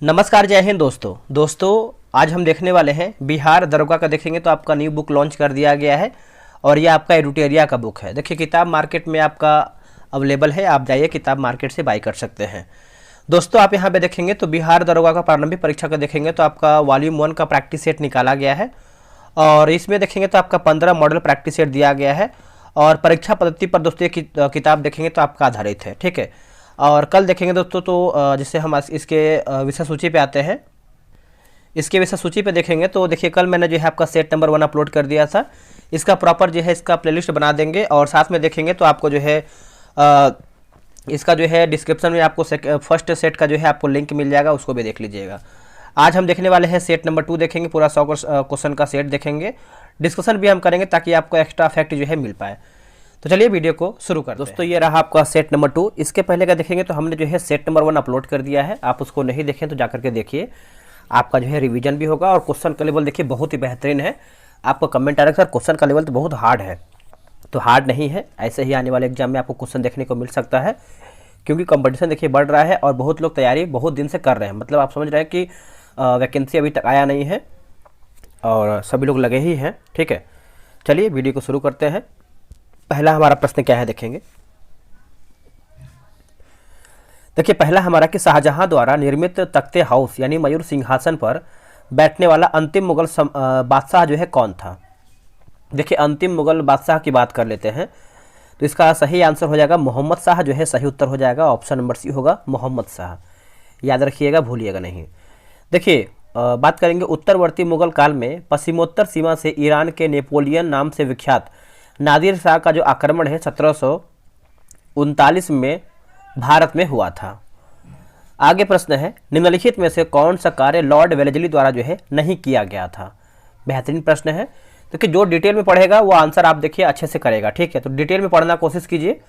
नमस्कार, जय हिंद दोस्तों आज हम देखने वाले हैं बिहार दरोगा का। देखेंगे तो आपका न्यू बुक लॉन्च कर दिया गया है और ये आपका एडुटेरिया का बुक है। देखिए किताब मार्केट में आपका अवेलेबल है, आप जाइए किताब मार्केट से बाई कर सकते हैं। दोस्तों आप यहाँ पे देखेंगे तो बिहार दरोगा का प्रारंभिक परीक्षा का देखेंगे तो आपका वॉल्यूम 1 का प्रैक्टिस सेट निकाला गया है और इसमें देखेंगे तो आपका 15 मॉडल प्रैक्टिस सेट दिया गया है और परीक्षा पद्धति पर दोस्तों ये किताब देखेंगे तो आपका आधारित है, ठीक है। और कल देखेंगे दोस्तों तो जिससे हम इसके विषय सूची पे आते हैं, इसके विषय सूची पे देखेंगे तो देखिए कल मैंने जो है आपका सेट नंबर 1 अपलोड कर दिया था। इसका प्रॉपर जो है इसका प्लेलिस्ट बना देंगे और साथ में देखेंगे तो आपको जो है इसका जो है डिस्क्रिप्शन में आपको फर्स्ट सेट का जो है आपको लिंक मिल जाएगा, उसको भी देख लीजिएगा। आज हम देखने वाले हैं सेट नंबर 2 देखेंगे, पूरा 100 क्वेश्चन का सेट देखेंगे, डिस्कशन भी हम करेंगे ताकि आपको एक्स्ट्रा फैक्ट जो है मिल पाए। तो चलिए वीडियो को शुरू करते हैं। दोस्तों ये रहा आपका सेट नंबर 2। इसके पहले का देखेंगे तो हमने जो है सेट नंबर 1 अपलोड कर दिया है, आप उसको नहीं देखें तो जाकर के देखिए, आपका जो है रिवीजन भी होगा और क्वेश्चन का लेवल देखिए बहुत ही बेहतरीन है। आपको कमेंट आ रहा है सर क्वेश्चन का लेवल तो बहुत हार्ड है, तो हार्ड नहीं है, ऐसे ही आने वाले एग्जाम में आपको क्वेश्चन देखने को मिल सकता है क्योंकि कंपटीशन देखिए बढ़ रहा है और बहुत लोग तैयारी बहुत दिन से कर रहे हैं। मतलब आप समझ रहे हैं कि वैकेंसी अभी तक आया नहीं है और सभी लोग लगे ही हैं, ठीक है। चलिए वीडियो को शुरू करते हैं। पहला हमारा प्रश्न क्या है देखेंगे। देखिए पहला हमारा कि शाहजहां द्वारा निर्मित तख्ते हाउस यानी मयूर सिंहासन पर बैठने वाला अंतिम मुगल बादशाह जो है कौन था। देखिए अंतिम मुगल बादशाह की बात कर लेते हैं तो इसका सही आंसर हो जाएगा मोहम्मद शाह, जो है सही उत्तर हो जाएगा ऑप्शन नंबर सी होगा मोहम्मद शाह, याद रखिएगा भूलिएगा नहीं। देखिए बात करेंगे उत्तरवर्ती मुगल काल में पश्चिमोत्तर सीमा से ईरान के नेपोलियन नाम से विख्यात नादिर शाह का जो आक्रमण है 1739 में भारत में हुआ था। आगे प्रश्न है निम्नलिखित में से कौन सा कार्य लॉर्ड वेलेस्ली द्वारा जो है नहीं किया गया था। बेहतरीन प्रश्न है, देखिए जो डिटेल में पढ़ेगा वो आंसर आप देखिए अच्छे से करेगा, ठीक है। तो डिटेल में पढ़ना कोशिश कीजिए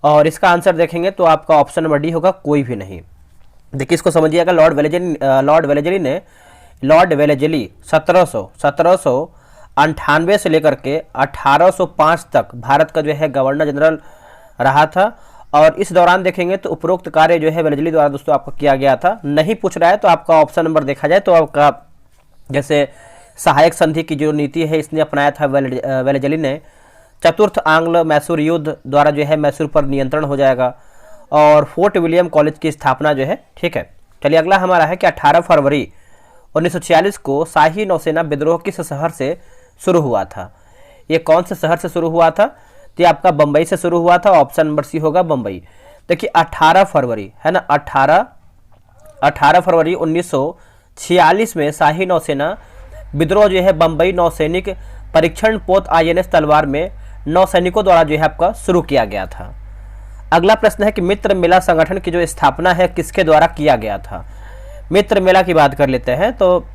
और इसका आंसर देखेंगे तो आपका ऑप्शन नंबर डी होगा, कोई भी नहीं। देखिए इसको समझिएगा, लॉर्ड वेलेस्ली 1798 से लेकर के 1805 तक भारत का जो है गवर्नर जनरल रहा था और इस दौरान देखेंगे तो उपरोक्त कार्य जो है वेलेस्ली द्वारा दोस्तों आपका किया गया था। नहीं पूछ रहा है तो आपका ऑप्शन नंबर देखा जाए तो आपका जैसे सहायक संधि की जो नीति है इसने अपनाया था वेलेस्ली ने। चतुर्थ आंग्ल मैसूर युद्ध द्वारा जो है मैसूर पर नियंत्रण हो जाएगा और फोर्ट विलियम कॉलेज की स्थापना जो है, ठीक है। चलिए अगला हमारा है कि 18 फरवरी 1946 को शाही नौसेना विद्रोह किस शहर से शुरू हुआ था। ये कौन से शहर से शुरू हुआ था, तो ये आपका बम्बई से शुरू हुआ था, ऑप्शन नंबर सी होगा बम्बई। देखिए 18 फरवरी है ना, 18 फरवरी 1946 में शाही नौसेना विद्रोह जो है बम्बई नौसैनिक परीक्षण पोत INS तलवार में नौसैनिकों द्वारा जो है आपका शुरू किया गया था। अगला प्रश्न है कि मित्र मेला संगठन की जो स्थापना है किसके द्वारा किया गया था। मित्र मेला की बात कर लेते हैं तो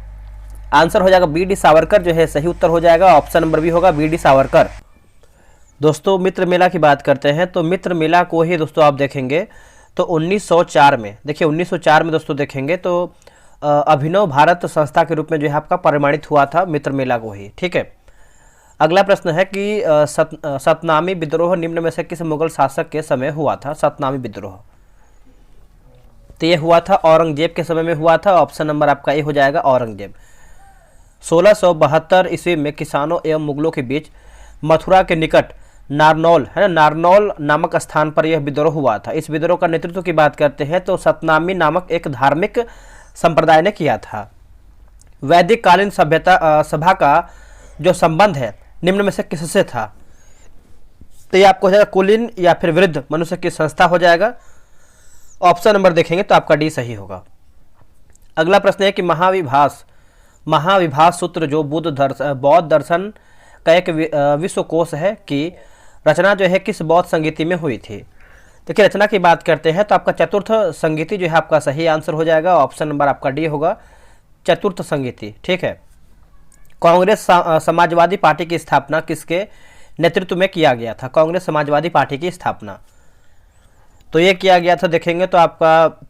आंसर हो जाएगा BD सावरकर, जो है सही उत्तर हो जाएगा, ऑप्शन नंबर बी होगा BD सावरकर। दोस्तों मित्र मेला की बात करते हैं तो मित्र मेला को ही दोस्तों आप देखेंगे तो 1904 में, देखिए 1904 में दोस्तों देखेंगे तो अभिनव भारत संस्था के रूप में जो है आपका प्रमाणित हुआ था मित्र मेला को ही, ठीक है। अगला प्रश्न है कि सतनामी विद्रोह निम्न में से किस मुगल शासक के समय हुआ था। सतनामी विद्रोह तो ये हुआ था औरंगजेब के समय में हुआ था, ऑप्शन नंबर आपका ए हो जाएगा औरंगजेब। 1672 ईस्वी में किसानों एवं मुगलों के बीच मथुरा के निकट नारनौल है ना, नारनौल नामक स्थान पर यह विद्रोह हुआ था। इस विद्रोह का नेतृत्व की बात करते हैं तो सतनामी नामक एक धार्मिक संप्रदाय ने किया था। वैदिक कालीन सभा का जो संबंध है निम्न में से किससे था, तो ये आपको हो जाएगा कुलीन या फिर वृद्ध मनुष्य की संस्था हो जाएगा, ऑप्शन नंबर देखेंगे तो आपका डी सही होगा। अगला प्रश्न है कि महाविभास सूत्र जो बौद्ध दर्शन का एक विश्वकोश है कि रचना जो है किस बौद्ध संगीति में हुई थी। देखिए रचना की बात करते हैं तो आपका चतुर्थ संगीति जो है आपका सही आंसर हो जाएगा, ऑप्शन नंबर आपका डी होगा चतुर्थ संगीति, ठीक है। कांग्रेस समाजवादी पार्टी की स्थापना किसके नेतृत्व में किया गया था। कांग्रेस समाजवादी पार्टी की स्थापना तो ये किया गया था देखेंगे तो आपका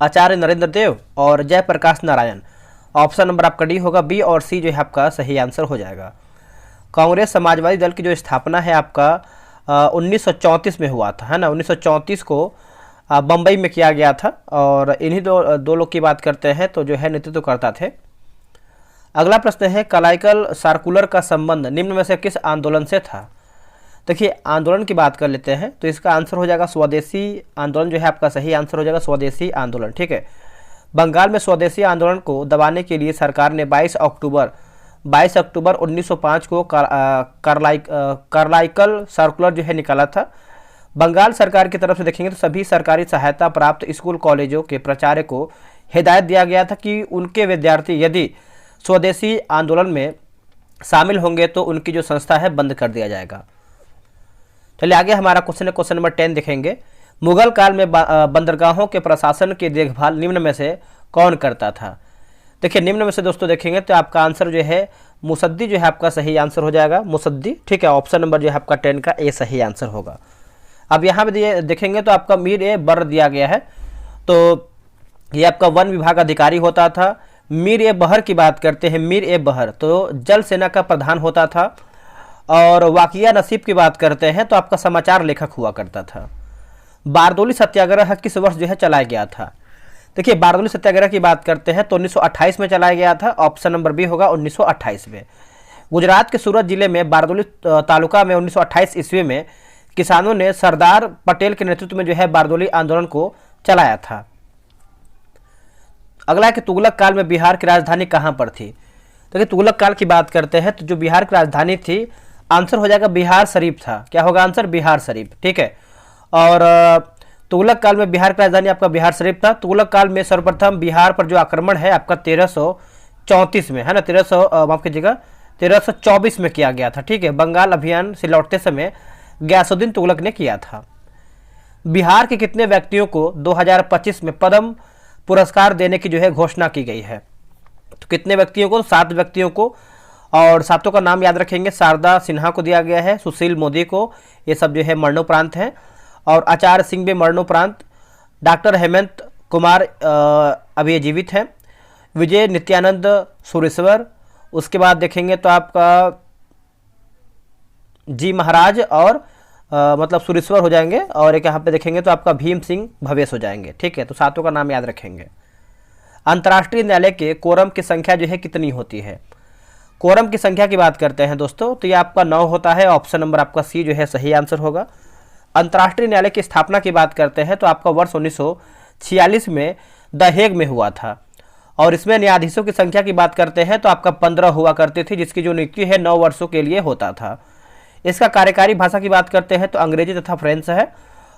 आचार्य नरेंद्र देव और जयप्रकाश नारायण, ऑप्शन नंबर आपका डी होगा, बी और सी जो है आपका सही आंसर हो जाएगा। कांग्रेस समाजवादी दल की जो स्थापना है आपका 1934 में हुआ था, है ना। 1934 को बम्बई में किया गया था। और इन्हीं दो लोग की बात करते हैं तो जो है नेतृत्व करता थे। अगला प्रश्न है, कलाइकल सर्कुलर का संबंध निम्न में से किस आंदोलन से था? देखिए आंदोलन की बात कर लेते हैं तो इसका आंसर हो जाएगा स्वदेशी आंदोलन, जो है आपका सही आंसर हो जाएगा स्वदेशी आंदोलन। ठीक है, बंगाल में स्वदेशी आंदोलन को दबाने के लिए सरकार ने 22 अक्टूबर 1905 को कार्लाइकल सर्कुलर जो है निकाला था। बंगाल सरकार की तरफ से देखेंगे तो सभी सरकारी सहायता प्राप्त स्कूल कॉलेजों के प्राचार्य को हिदायत दिया गया था कि उनके विद्यार्थी यदि स्वदेशी आंदोलन में शामिल होंगे तो उनकी जो संस्था है बंद कर दिया जाएगा। चलिए आगे हमारा क्वेश्चन है, क्वेश्चन नंबर 10 देखेंगे। मुगल काल में बंदरगाहों के प्रशासन की देखभाल निम्न में से कौन करता था? देखिए निम्न में से दोस्तों देखेंगे तो आपका आंसर जो है मुसद्दी जो है आपका सही आंसर हो जाएगा, मुसद्दी। ठीक है, ऑप्शन नंबर जो है आपका 10 का ए सही आंसर होगा। अब यहाँ पे देखेंगे तो आपका मीर ए बर दिया गया है, तो ये आपका वन विभाग अधिकारी होता था। मीर ए बहर की बात करते हैं, मीर ए बहर तो जल सेना का प्रधान होता था। और वाकिया नसीब की बात करते हैं तो आपका समाचार लेखक हुआ करता था। बारदोली सत्याग्रह किस वर्ष जो है चलाया गया था? देखिए बारदोली सत्याग्रह की बात करते हैं तो 1928 में चलाया गया था, ऑप्शन नंबर बी होगा 1928 में। गुजरात के सूरत जिले में बारदोली तालुका में 1928 ईस्वी में किसानों ने सरदार पटेल के नेतृत्व में जो है बारदोली आंदोलन को चलाया था। अगला है कि तुगलक काल में बिहार की राजधानी कहाँ पर थी? देखिए तुगलक काल की बात करते हैं तो जो बिहार की राजधानी थी, आंसर हो जाएगा बिहार शरीफ था। क्या होगा आंसर? बिहार शरीफ। ठीक है, और तुगलक काल में बिहार की राजधानी आपका बिहार शरीफ था। तुगलक काल में सर्वप्रथम बिहार पर जो आक्रमण है आपका 1334 में है ना, 1324 में किया गया था। ठीक है, बंगाल अभियान से लौटते समय गयासुद्दीन तुगलक ने किया था। बिहार के कितने व्यक्तियों को 2025 में पद्म पुरस्कार देने की जो है घोषणा की गई है? तो कितने व्यक्तियों को? 7 व्यक्तियों को, और सातों का नाम याद रखेंगे। शारदा सिन्हा को दिया गया है, सुशील मोदी को, ये सब जो है मरणोपरांत हैं। और आचार्य सिंह भी मरणोपरांत। डॉक्टर हेमंत कुमार अभी ये जीवित हैं। विजय नित्यानंद सुरेश्वर, उसके बाद देखेंगे तो आपका जी महाराज और मतलब सुरेश्वर हो जाएंगे। और एक यहाँ पे देखेंगे तो आपका भीम सिंह भवेश हो जाएंगे। ठीक है, तो सातों का नाम याद रखेंगे। अंतर्राष्ट्रीय न्यायालय के कोरम की संख्या जो है कितनी होती है? कोरम की संख्या की बात करते हैं दोस्तों तो ये आपका 9 होता है, ऑप्शन नंबर आपका सी जो है सही आंसर होगा। अंतर्राष्ट्रीय न्यायालय की स्थापना की बात करते हैं तो आपका वर्ष 1946 में द हेग में हुआ था। और इसमें न्यायाधीशों की संख्या की बात करते हैं तो आपका 15 हुआ करती थी, जिसकी जो नियुक्ति है 9 वर्षों के लिए होता था। इसका कार्यकारी भाषा की बात करते हैं तो अंग्रेजी तथा फ्रेंच है।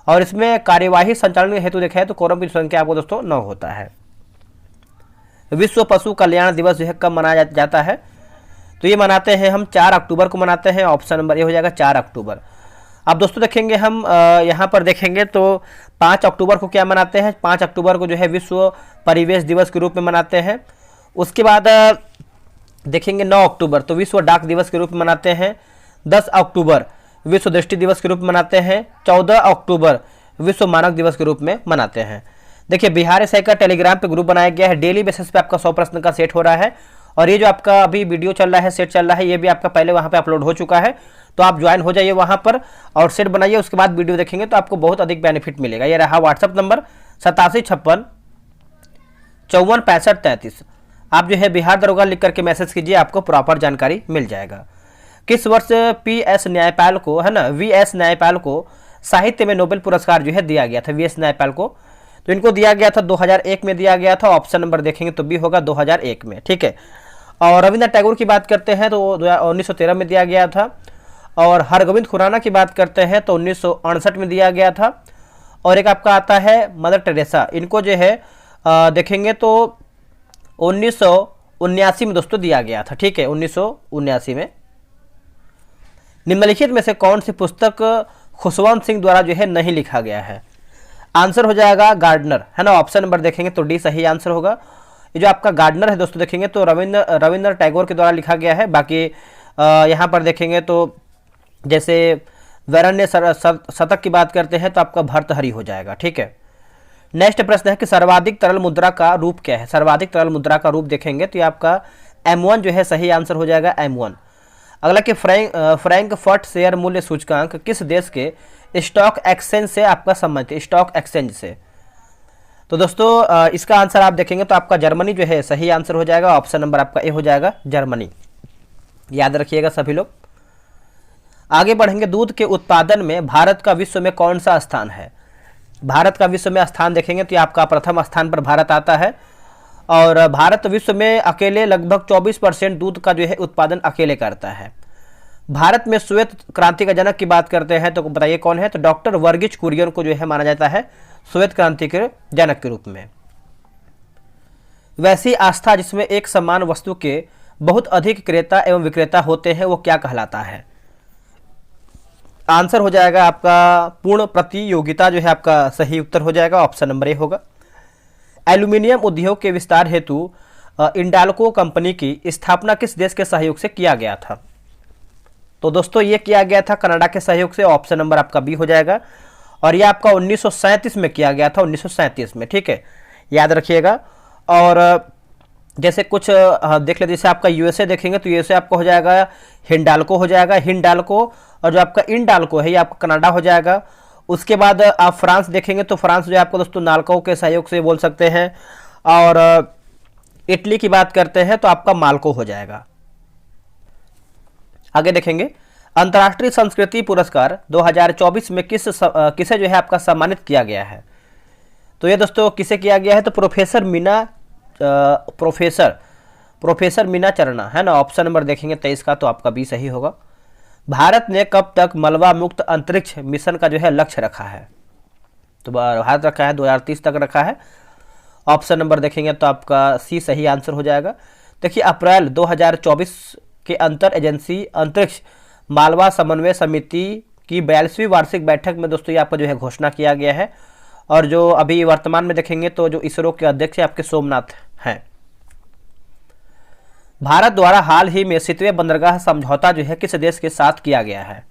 और इसमें कार्यवाही संचालन हेतु देखा है तो कोरम की संख्या आपको दोस्तों 9 होता है। विश्व पशु कल्याण दिवस जो है कब मनाया जाता है? तो ये मनाते हैं हम 4 अक्टूबर को मनाते हैं, ऑप्शन नंबर ए हो जाएगा 4 अक्टूबर। अब दोस्तों देखेंगे हम यहाँ पर देखेंगे तो 5 अक्टूबर को क्या मनाते हैं? 5 अक्टूबर को जो है विश्व परिवेश दिवस के रूप में मनाते हैं। उसके बाद देखेंगे 9 अक्टूबर तो विश्व डाक दिवस के रूप में मनाते हैं। 10 अक्टूबर विश्व दृष्टि दिवस के रूप में मनाते हैं। 14 अक्टूबर विश्व मानक दिवस के रूप में मनाते हैं। देखिए बिहार एसआई का टेलीग्राम पे ग्रुप बनाया गया है, डेली बेसिस पे आपका 100 प्रश्न का सेट हो रहा है। और ये जो आपका अभी वीडियो चल रहा है, सेट चल रहा है, ये भी आपका पहले वहाँ पे अपलोड हो चुका है, तो आप ज्वाइन हो जाइए वहाँ पर और सेट बनाइए। उसके बाद वीडियो देखेंगे तो आपको बहुत अधिक बेनिफिट मिलेगा। ये रहा व्हाट्सअप नंबर 8756546533। आप जो है बिहार दरोगा लिख करके मैसेज कीजिए, आपको प्रॉपर जानकारी मिल जाएगा। किस वर्ष पी.एस. न्यायपाल को है ना वी.एस. न्यायपाल को साहित्य में नोबेल पुरस्कार जो है दिया गया था? वी.एस. न्यायपाल को तो इनको दिया गया था 2001 में दिया गया था, ऑप्शन नंबर देखेंगे तो बी होगा 2001 में। ठीक है, और रविंद्रनाथ टैगोर की बात करते हैं तो 1913 में दिया गया था। और हरगोविंद खुराना की बात करते हैं तो 1968 में दिया गया था। और एक आपका आता है मदर टेरेसा, इनको जो है देखेंगे तो 1979 में दोस्तों दिया गया था। ठीक है, 1979 में। निम्नलिखित में से कौन सी पुस्तक खुशवंत सिंह द्वारा जो है नहीं लिखा गया है? आंसर हो जाएगा गार्डनर, है ना, ऑप्शन नंबर देखेंगे तो डी सही आंसर होगा। ये जो आपका गार्डनर है दोस्तों देखेंगे तो रविंद्र टैगोर के द्वारा लिखा गया है। बाकी यहाँ पर देखेंगे तो जैसे वैरण्य शतक की बात करते हैं तो आपका भर्तहरि हो जाएगा। ठीक है, नेक्स्ट प्रश्न है कि सर्वाधिक तरल मुद्रा का रूप क्या है? सर्वाधिक तरल मुद्रा का रूप देखेंगे तो ये आपका M1 जो है सही आंसर हो जाएगा, M1। अगला कि फ्रैंकफर्ट शेयर मूल्य सूचकांक किस देश के स्टॉक एक्सचेंज से आपका संबंधित है, स्टॉक एक्सचेंज से। तो दोस्तों इसका आंसर आप देखेंगे तो आपका जर्मनी जो है सही आंसर हो जाएगा। ऑप्शन नंबर आपका ए हो जाएगा जर्मनी, याद रखिएगा सभी लोग। आगे बढ़ेंगे, दूध के उत्पादन में भारत का विश्व में कौन सा स्थान है? भारत का विश्व में स्थान देखेंगे तो ये आपका प्रथम स्थान पर भारत आता है, और भारत विश्व में अकेले लगभग 24% दूध का जो है उत्पादन अकेले करता है। भारत में श्वेत क्रांति का जनक की बात करते हैं तो बताइए कौन है? तो डॉक्टर वर्गीज कुरियन को जो है माना जाता है श्वेत क्रांति के जनक के रूप में। वैसी आस्था जिसमें एक समान वस्तु के बहुत अधिक क्रेता एवं विक्रेता होते हैं वो क्या कहलाता है? आंसर हो जाएगा आपका पूर्ण प्रतियोगिता जो है आपका सही उत्तर हो जाएगा। ऑप्शन नंबर ए होगा। एल्यूमिनियम उद्योग के विस्तार हेतु इंडाल्को कंपनी की स्थापना किस देश के सहयोग से किया गया था? तो दोस्तों ये किया गया था कनाडा के सहयोग से। ऑप्शन नंबर आपका बी हो जाएगा, और ये आपका 1937 में किया गया था, 1937 में, ठीक है, याद रखिएगा। और जैसे कुछ देख लेते, जैसे आपका यूएसए देखेंगे तो यूएसए आपका हो जाएगा हिंडाल्को हो जाएगा, हिंडाल्को, और जो आपका इंडाल्को है ये आपका कनाडा हो जाएगा। उसके बाद आप फ्रांस देखेंगे तो फ्रांस जो है आपको दोस्तों नाल्को के सहयोग से बोल सकते हैं, और इटली की बात करते हैं तो आपका माल्को हो जाएगा। आगे देखेंगे, अंतर्राष्ट्रीय संस्कृति पुरस्कार 2024 में किसे जो है आपका सम्मानित किया गया है? तो ये दोस्तों किसे किया गया है? तो प्रोफेसर मीना चरणा है ना। ऑप्शन नंबर देखेंगे 23 का तो आपका बी सही होगा। भारत ने कब तक मलबा मुक्त अंतरिक्ष मिशन का जो है लक्ष्य रखा है? तो भारत रखा है 2030 तक रखा है। ऑप्शन नंबर देखेंगे तो आपका सी सही आंसर हो जाएगा। देखिए अप्रैल 2024 के अंतर एजेंसी अंतरिक्ष मालवा समन्वय समिति की 42वीं वार्षिक बैठक में दोस्तों ये आपका जो है घोषणा किया गया है, और जो अभी वर्तमान में देखेंगे तो जो इसरो के अध्यक्ष है आपके सोमनाथ हैं। भारत द्वारा हाल ही में 7वें बंदरगाह समझौता जो है किस देश के साथ किया गया है?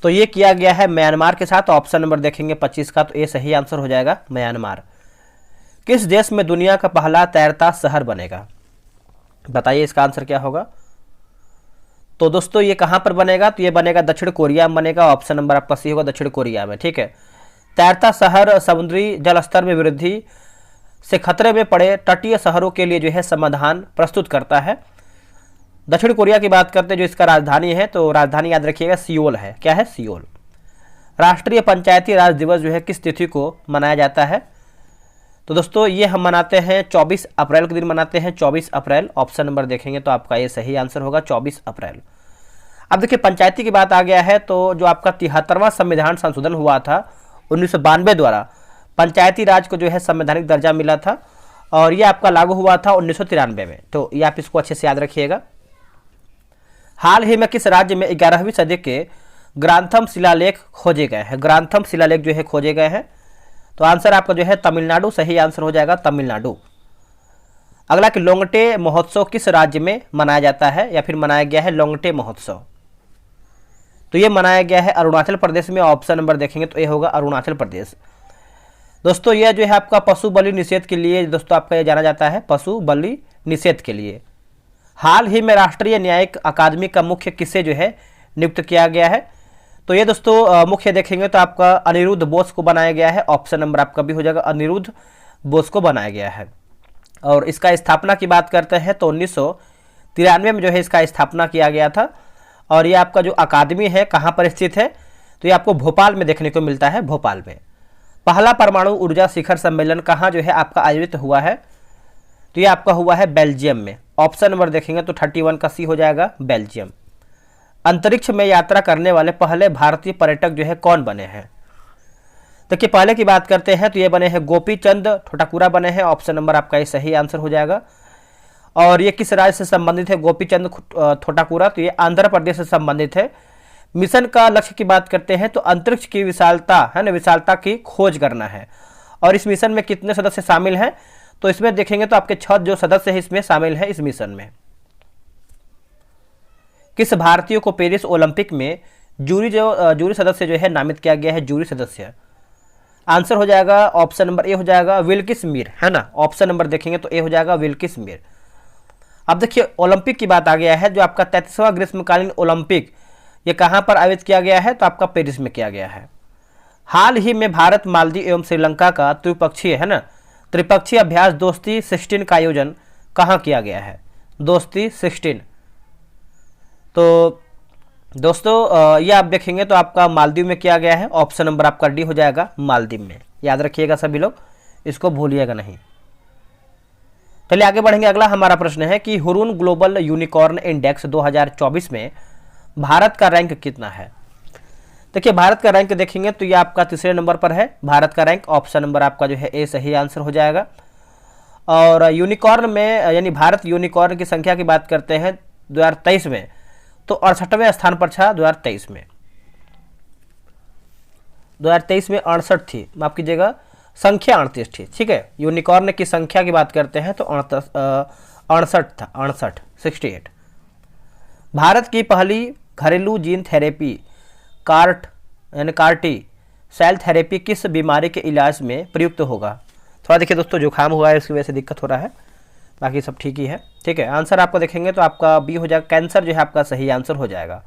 तो ये किया गया है म्यांमार के साथ। ऑप्शन नंबर देखेंगे 25 का तो ए सही आंसर हो जाएगा म्यांमार। किस देश में दुनिया का पहला तैरता शहर बनेगा? बताइए इसका आंसर क्या होगा? तो दोस्तों ये कहां पर बनेगा? तो ये बनेगा दक्षिण कोरिया में बनेगा। ऑप्शन नंबर आपका सी होगा दक्षिण कोरिया में, ठीक है। तैरता शहर समुद्री जल स्तर में वृद्धि से खतरे में पड़े तटीय शहरों के लिए जो है समाधान प्रस्तुत करता है। दक्षिण कोरिया की बात करते हैं, जो इसका राजधानी है तो राजधानी याद रखिएगा सियोल है। क्या है? सियोल। राष्ट्रीय पंचायती राज दिवस जो है किस तिथि को मनाया जाता है? तो दोस्तों ये हम मनाते हैं 24 अप्रैल के दिन मनाते हैं, 24 अप्रैल। ऑप्शन नंबर देखेंगे तो आपका ये सही आंसर होगा 24 अप्रैल। अब देखिए पंचायती की बात आ गया है तो जो आपका 73वां संविधान संशोधन हुआ था 1992 द्वारा, पंचायती राज को जो है संवैधानिक दर्जा मिला था, और ये आपका लागू हुआ था 1993 में। तो ये आप इसको अच्छे से याद रखिएगा। हाल ही में किस राज्य में 11वीं सदी के ग्रांथम शिलालेख खोजे गए हैं? ग्रांथम शिलालेख जो है खोजे गए हैं, तो आंसर आपका जो है तमिलनाडु सही आंसर हो जाएगा तमिलनाडु। अगला कि लोंगटे महोत्सव किस राज्य में मनाया जाता है या फिर मनाया गया है लोंगटे महोत्सव? तो ये मनाया गया है अरुणाचल प्रदेश में। ऑप्शन नंबर देखेंगे तो ये होगा अरुणाचल प्रदेश। दोस्तों यह जो है आपका पशु बलि निषेध के लिए दोस्तों आपका ये जाना जाता है, पशु बलि निषेध के लिए। हाल ही में राष्ट्रीय न्यायिक अकादमी का मुख्य किसे जो है नियुक्त किया गया है? तो ये दोस्तों मुख्य देखेंगे तो आपका अनिरुद्ध बोस को बनाया गया है। ऑप्शन नंबर आपका भी हो जाएगा अनिरुद्ध बोस को बनाया गया है। और इसका स्थापना की बात करते हैं तो 1993 में जो है इसका स्थापना किया गया था। और ये आपका जो अकादमी है कहाँ पर स्थित है? तो ये आपको भोपाल में देखने को मिलता है, भोपाल में। पहला परमाणु ऊर्जा शिखर सम्मेलन कहाँ जो है आपका आयोजित हुआ है? तो ये आपका हुआ है बेल्जियम में। ऑप्शन नंबर देखेंगे तो 31 का सी हो जाएगा बेल्जियम। अंतरिक्ष में यात्रा करने वाले पहले भारतीय पर्यटक जो है कौन बने हैं? देखिए पहले की बात करते हैं तो ये बने हैं गोपी चंद ठोटाकुरा बने हैं। ऑप्शन नंबर आपका ये सही आंसर हो जाएगा। और ये किस राज्य से संबंधित है गोपी चंद ठोटाकुरा? तो ये आंध्र प्रदेश से संबंधित है। मिशन का लक्ष्य की बात करते हैं तो अंतरिक्ष की विशालता है ना, विशालता की खोज करना है। और इस मिशन में कितने सदस्य शामिल हैं? तो इसमें देखेंगे तो आपके 6 जो सदस्य हैं इसमें शामिल हैं इस मिशन में। किस भारतीय को पेरिस ओलंपिक में जूरी सदस्य जो है नामित किया गया है? जूरी सदस्य आंसर हो जाएगा ऑप्शन नंबर ए हो जाएगा विल्किस मीर, है ना। ऑप्शन नंबर देखेंगे तो ए हो जाएगा विल्किस मीर। अब देखिए ओलंपिक की बात आ गया है, जो आपका 33वां ग्रीष्मकालीन ओलंपिक ये कहाँ पर आयोजित किया गया है? तो आपका पेरिस में किया गया है। हाल ही में भारत, मालदीव एवं श्रीलंका का त्रिपक्षीय है ना, त्रिपक्षीय अभ्यास दोस्ती 16 का आयोजन कहाँ किया गया है? दोस्ती 16। तो दोस्तों ये आप देखेंगे तो आपका मालदीव में किया गया है। ऑप्शन नंबर आपका डी हो जाएगा, मालदीव में। याद रखिएगा सभी लोग, इसको भूलिएगा नहीं। चलिए आगे बढ़ेंगे। अगला हमारा प्रश्न है कि हुरून ग्लोबल यूनिकॉर्न इंडेक्स 2024 में भारत का रैंक कितना है? देखिए भारत का रैंक देखेंगे तो ये आपका तीसरे नंबर पर है भारत का रैंक। ऑप्शन नंबर आपका जो है ए सही आंसर हो जाएगा। और यूनिकॉर्न में यानी भारत यूनिकॉर्न की संख्या की बात करते हैं 2023 में, तो 68वें स्थान पर था 2023 में। 2023 में 68 थी, माफ कीजिएगा, संख्या 38 थी। ठीक है, यूनिकॉर्न की संख्या की बात करते हैं तो 68 था, 68। भारत की पहली घरेलू gene therapy CAR T cell therapy किस बीमारी के इलाज में प्रयुक्त होगा? थोड़ा देखिए दोस्तों, जुकाम हुआ है, इसकी वजह से दिक्कत हो रहा है, बाकी सब ठीक ही है। ठीक है, आंसर आपको देखेंगे तो आपका बी हो जाएगा, कैंसर जो है आपका सही आंसर हो जाएगा,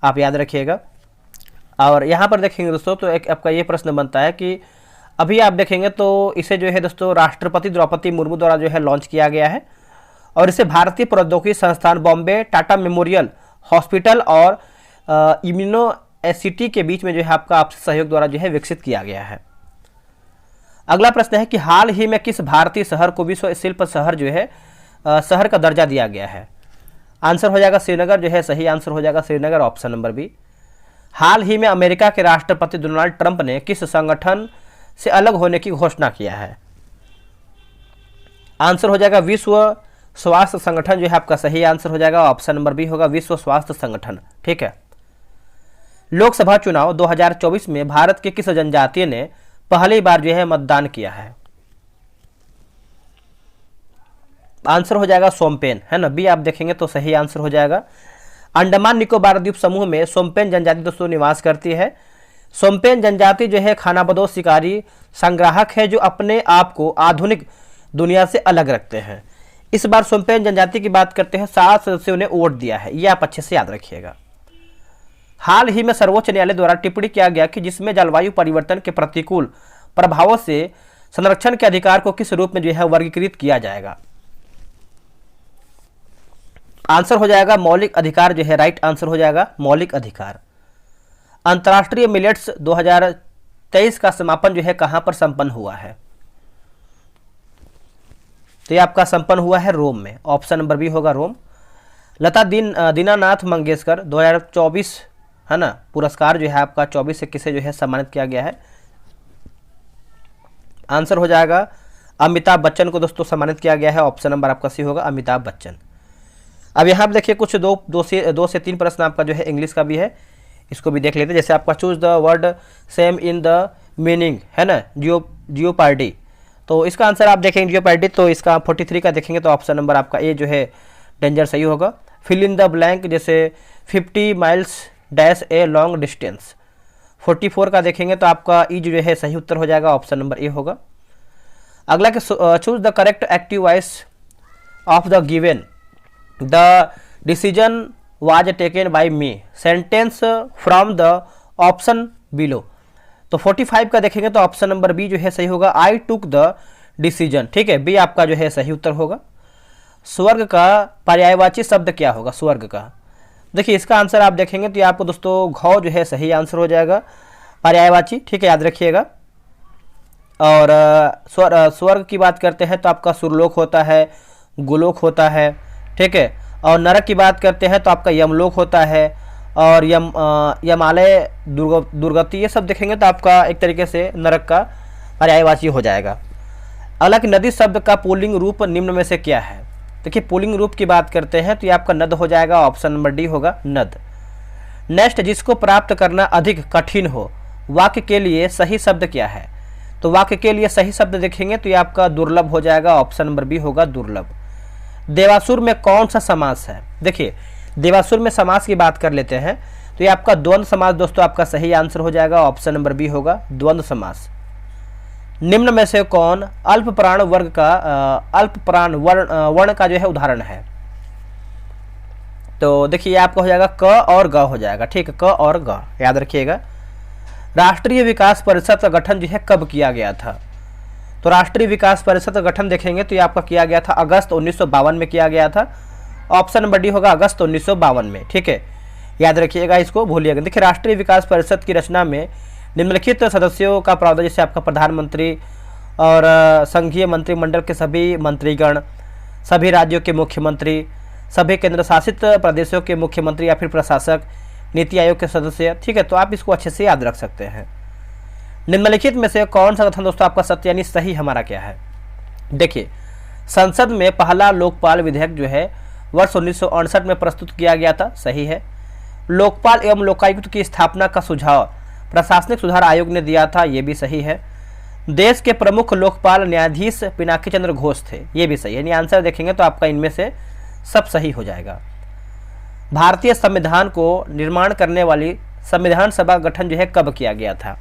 आप याद रखिएगा। और यहाँ पर देखेंगे दोस्तों तो एक आपका ये प्रश्न बनता है कि अभी आप देखेंगे तो इसे जो है दोस्तों राष्ट्रपति द्रौपदी मुर्मू द्वारा जो है लॉन्च किया गया है, और इसे भारतीय प्रौद्योगिकी संस्थान बॉम्बे, टाटा मेमोरियल हॉस्पिटल और इम्यूनोसिटी के बीच में जो है आपका आपसी सहयोग द्वारा जो है विकसित किया गया है। अगला प्रश्न है कि हाल ही में किस भारतीय शहर को विश्व शिल्प शहर जो है शहर का दर्जा दिया गया है? आंसर हो जाएगा श्रीनगर, जो है सही आंसर हो जाएगा श्रीनगर, ऑप्शन नंबर बी। हाल ही में अमेरिका के राष्ट्रपति डोनाल्ड ट्रंप ने किस संगठन से अलग होने की घोषणा किया है? आंसर हो जाएगा विश्व स्वास्थ्य संगठन, जो है आपका सही आंसर हो जाएगा, ऑप्शन नंबर बी होगा, विश्व स्वास्थ्य संगठन। ठीक है, लोकसभा चुनाव 2024 में भारत के किस जनजाति ने पहली बार जो है मतदान किया है? आंसर हो जाएगा सोमपेन, है ना, बी आप देखेंगे तो सही आंसर हो जाएगा। अंडमान निकोबार द्वीप समूह में सोमपेन जनजाति दोस्तों निवास करती है। सोमपेन जनजाति जो है खानाबदोश शिकारी संग्राहक है, जो अपने आप को आधुनिक दुनिया से अलग रखते हैं। इस बार सोमपेन जनजाति की बात करते हैं, 7 सदस्यों ने वोट दिया है, ये आप अच्छे से याद रखिएगा। हाल ही में सर्वोच्च न्यायालय द्वारा टिप्पणी किया गया कि जिसमें जलवायु परिवर्तन के प्रतिकूल प्रभावों से संरक्षण के अधिकार को किस रूप में जो है वर्गीकृत किया जाएगा? आंसर हो जाएगा मौलिक अधिकार, जो है राइट आंसर हो जाएगा मौलिक अधिकार। अंतर्राष्ट्रीय मिलेट्स 2023 का समापन जो है कहां पर संपन्न हुआ है? तो ये आपका संपन्न हुआ है रोम में, ऑप्शन नंबर बी होगा रोम। लता दीनानाथ मंगेशकर 2024 है ना पुरस्कार जो है आपका 24 से किसे जो है सम्मानित किया गया है? आंसर हो जाएगा अमिताभ बच्चन को दोस्तों सम्मानित किया गया है, ऑप्शन नंबर आपका सी होगा अमिताभ बच्चन। अब यहाँ पर देखिए कुछ दो से तीन प्रश्न आपका जो है इंग्लिश का भी है, इसको भी देख लेते हैं। जैसे आपका choose the word same in the meaning, है ना, जियोपार्डी, तो इसका आंसर आप देखेंगे जियोपार्डी, तो इसका 43 का देखेंगे तो ऑप्शन नंबर आपका ए जो है डेंजर सही होगा। फिल इन द ब्लैंक, जैसे 50 miles dash a long distance, 44 का देखेंगे तो आपका ई जो है सही उत्तर हो जाएगा, ऑप्शन नंबर ए होगा। अगला कि choose the correct active voice of the given the decision was taken by me, sentence from the option below, तो 45 का देखेंगे तो ऑप्शन नंबर बी जो है सही होगा, आई टुक द डिसीजन। ठीक है, बी आपका जो है सही उत्तर होगा। स्वर्ग का पर्यायवाची शब्द क्या होगा? स्वर्ग का देखिए इसका आंसर आप देखेंगे तो आपको दोस्तों घौ जो है सही आंसर हो जाएगा पर्यायवाची। ठीक है, याद रखिएगा। और स्वर्ग की बात करते हैं तो आपका सुरलोक होता है, गुलोक होता है। ठीक है, और नरक की बात करते हैं तो आपका यमलोक होता है, और यमालय दुर्गति, ये सब देखेंगे तो आपका एक तरीके से नरक का पर्यायवाची हो जाएगा। अलग नदी शब्द का पुल्लिंग रूप निम्न में से क्या है? देखिए पुल्लिंग रूप की बात करते हैं तो ये आपका नद हो जाएगा, ऑप्शन नंबर डी होगा नद। नेक्स्ट, जिसको प्राप्त करना अधिक कठिन हो, वाक्य के लिए सही शब्द क्या है? तो वाक्य के लिए सही शब्द देखेंगे तो ये आपका दुर्लभ हो जाएगा, ऑप्शन नंबर बी होगा दुर्लभ। देवासुर में कौन सा समास है? देखिए देवासुर में समास की बात कर लेते हैं तो ये आपका द्वंद्व समास दोस्तों आपका सही आंसर हो जाएगा, ऑप्शन नंबर बी होगा द्वंद्व समास। निम्न में से कौन अल्प प्राण वर्ण का जो है उदाहरण है? तो देखिए आपका हो जाएगा क और ग हो जाएगा, ठीक है, क और ग याद रखिएगा। राष्ट्रीय विकास परिषद का गठन जो है कब किया गया था? तो राष्ट्रीय विकास परिषद का गठन देखेंगे तो ये आपका किया गया था अगस्त 1952 में किया गया था। ऑप्शन नंबर डी होगा अगस्त 1952 में, ठीक है, याद रखिएगा, इसको भूलिएगा। देखिए राष्ट्रीय विकास परिषद की रचना में निम्नलिखित सदस्यों का प्रावधान, जैसे आपका प्रधानमंत्री और संघीय मंत्रिमंडल के सभी मंत्रीगण, सभी राज्यों के मुख्यमंत्री, सभी केंद्र शासित प्रदेशों के मुख्यमंत्री या फिर प्रशासक, नीति आयोग के सदस्य, ठीक है। तो आप इसको अच्छे से याद रख सकते हैं। निम्नलिखित में से कौन सा कथन दोस्तों आपका सत्य यानी सही हमारा क्या है? देखिए संसद में पहला लोकपाल विधेयक जो है वर्ष 1968 में प्रस्तुत किया गया था, सही है। लोकपाल एवं लोकायुक्त की स्थापना का सुझाव प्रशासनिक सुधार आयोग ने दिया था, ये भी सही है। देश के प्रमुख लोकपाल न्यायाधीश पिनाकी चंद्र घोष थे, ये भी सही है। यानी आंसर देखेंगे तो आपका इनमें से सब सही हो जाएगा। भारतीय संविधान को निर्माण करने वाली संविधान सभा का गठन जो है कब किया गया था?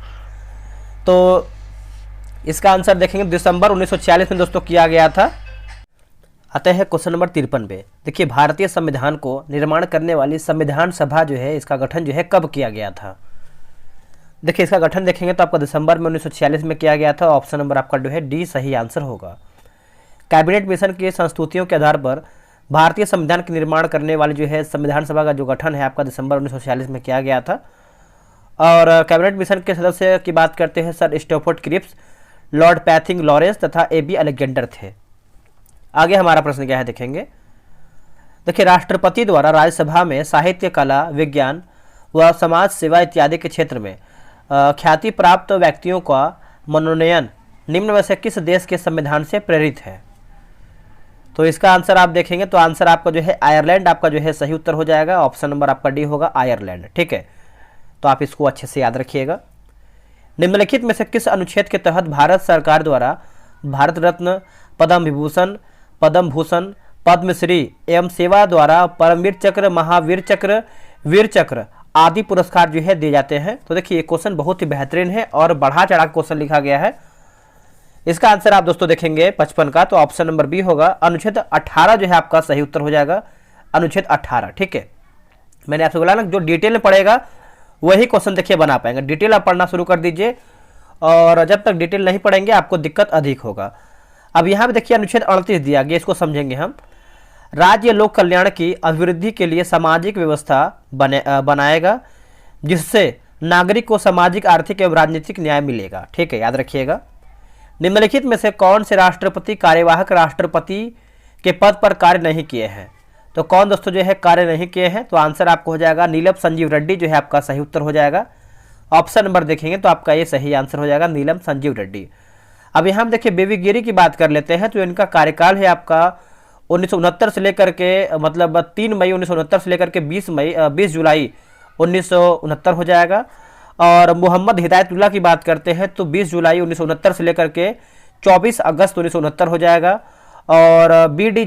तो इसका आंसर देखेंगे दिसंबर 1946 में दोस्तों किया गया था। आते हैं क्वेश्चन नंबर 53 पे। देखिए भारतीय संविधान को निर्माण करने वाली संविधान सभा जो है इसका गठन जो है कब किया गया था? देखिए इसका गठन देखेंगे तो आपका दिसंबर में 1946 में किया गया था। ऑप्शन नंबर आपका जो है डी सही आंसर होगा। कैबिनेट मिशन की संस्तुतियों के आधार पर भारतीय संविधान के निर्माण करने वाली जो है संविधान सभा का जो गठन है आपका दिसंबर 1946 में किया गया था। और कैबिनेट मिशन के सदस्य की बात करते हैं Sir Stafford Cripps, Lord Pethick Lawrence तथा ए.बी. अलेक्जेंडर थे। आगे हमारा प्रश्न क्या है देखेंगे। देखिए राष्ट्रपति द्वारा राज्यसभा में साहित्य, कला, विज्ञान व समाज सेवा इत्यादि के क्षेत्र में ख्याति प्राप्त व्यक्तियों का मनोनयन निम्न में से किस देश के संविधान से प्रेरित है? तो इसका आंसर आप देखेंगे तो आंसर आपका जो है आयरलैंड आपका जो है सही उत्तर हो जाएगा। ऑप्शन नंबर आपका डी होगा आयरलैंड, ठीक है। तो आप इसको अच्छे से याद रखिएगा। निम्नलिखित में से किस अनुच्छेद के तहत भारत सरकार द्वारा भारत रत्न, पद्म विभूषण, पद्म भूषण, पद्मश्री एवं सेवा द्वारा परमवीर चक्र, महावीर चक्र, वीर चक्र आदि पुरस्कार जो है दिए जाते हैं? तो देखिए ये क्वेश्चन बहुत ही बेहतरीन है और बढ़ा चढ़ा क्वेश्चन लिखा गया है। इसका आंसर आप दोस्तों देखेंगे 55 का, तो ऑप्शन नंबर बी होगा अनुच्छेद 18 जो है आपका सही उत्तर हो जाएगा। अनुच्छेद 18, ठीक है। मैंने आपसे बोला ना जो डिटेल में पढ़ेगा वही क्वेश्चन देखिए बना पाएंगे। डिटेल आप पढ़ना शुरू कर दीजिए और जब तक डिटेल नहीं पढ़ेंगे आपको दिक्कत अधिक होगा। अब यहाँ पे देखिए अनुच्छेद 38 दिया गया, इसको समझेंगे हम। राज्य लोक कल्याण की अभिवृद्धि के लिए सामाजिक व्यवस्था बनाएगा जिससे नागरिक को सामाजिक, आर्थिक एवं राजनीतिक न्याय मिलेगा, ठीक है, याद रखिएगा। निम्नलिखित में से कौन से राष्ट्रपति कार्यवाहक राष्ट्रपति के पद पर कार्य नहीं किए हैं? तो कौन दोस्तों जो है कार्य नहीं किए हैं? तो आंसर आपको हो जाएगा नीलम संजीव रेड्डी जो है आपका सही उत्तर हो जाएगा। ऑप्शन नंबर देखेंगे तो आपका ये सही आंसर हो जाएगा नीलम संजीव रेड्डी। अब यहाँ हम देखिए बेबी गिरी की बात कर लेते हैं। तो इनका कार्यकाल है आपका 1969 से लेकर के मतलब 3 मई 1969 से लेकर के 20 जुलाई 1969 हो जाएगा। और मोहम्मद हिदायतुल्लाह की बात करते हैं तो 20 जुलाई 1969 से लेकर के 24 अगस्त 1969 हो जाएगा। और बी डी